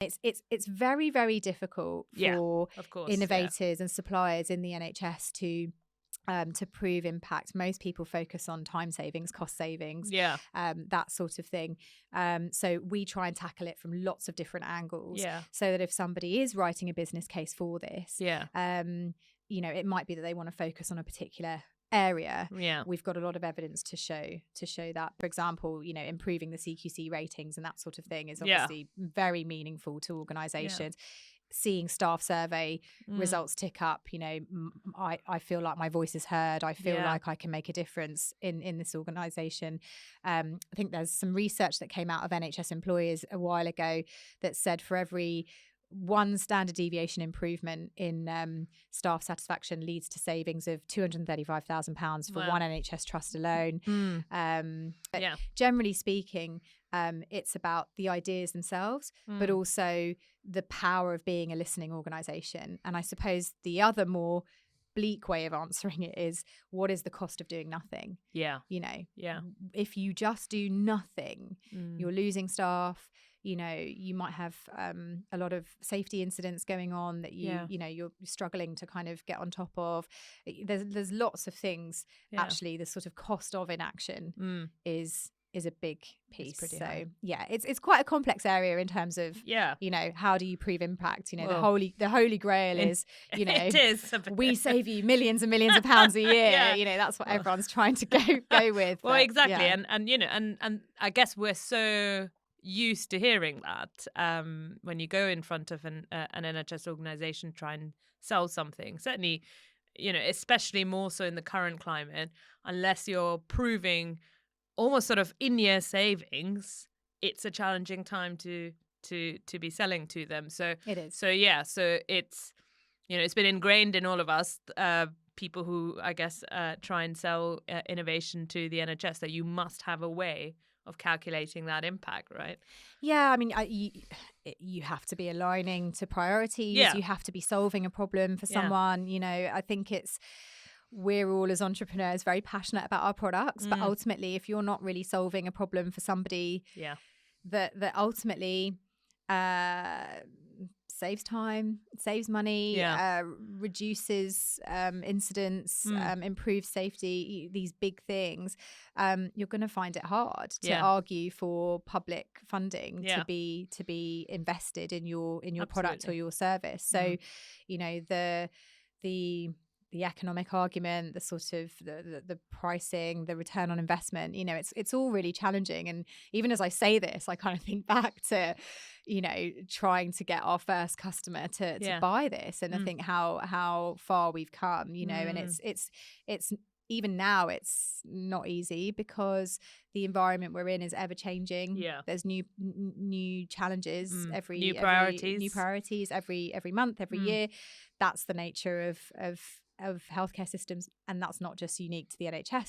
It's very, very difficult for of course, innovators and suppliers in the NHS to prove impact. Most people focus on time savings, cost savings, that sort of thing. So we try and tackle it from lots of different angles, so that if somebody is writing a business case for this, you know, it might be that they want to focus on a particular area. We've got a lot of evidence to show that, for example, you know, improving the CQC ratings and that sort of thing is obviously very meaningful to organizations. Seeing staff survey results tick up, you know, I feel like my voice is heard. I feel like I can make a difference in this organization. I think there's some research that came out of NHS employers a while ago that said for every one standard deviation improvement in staff satisfaction leads to savings of £235,000 for one NHS trust alone. But generally speaking, it's about the ideas themselves, but also the power of being a listening organisation. And I suppose the other more bleak way of answering it is, what is the cost of doing nothing? You know, if you just do nothing, you're losing staff. You know, you might have a lot of safety incidents going on that you know, you're struggling to kind of get on top of. There's lots of things. Actually, the sort of cost of inaction is a big piece. So high. It's quite a complex area in terms of you know, how do you prove impact? You know, the holy grail is, you know, it is we save you millions and millions of pounds a year. You know, that's what everyone's trying to go with. Well, exactly. And you know, and I guess we're so used to hearing that when you go in front of an NHS organisation, try and sell something. Certainly, you know, especially more so in the current climate, unless you're proving almost sort of in-year savings, it's a challenging time to be selling to them. So it is. So it's, you know, it's been ingrained in all of us, people who I guess try and sell innovation to the NHS, that you must have a way of calculating that impact, right? Yeah, I mean, you have to be aligning to priorities. You have to be solving a problem for someone. You know, I think we're all as entrepreneurs very passionate about our products, but ultimately, if you're not really solving a problem for somebody, that ultimately saves time, saves money, reduces incidents, improves safety, these big things, you're going to find it hard to argue for public funding to be invested in your product or your service. So, you know, the economic argument, the sort of the pricing, the return on investment, you know, it's all really challenging. And even as I say this, I kind of think back to, you know, trying to get our first customer to buy this, and I think how far we've come, you know, and it's even now it's not easy because the environment we're in is ever changing. There's new challenges new priorities every month, every year. That's the nature of healthcare systems, and that's not just unique to the NHS.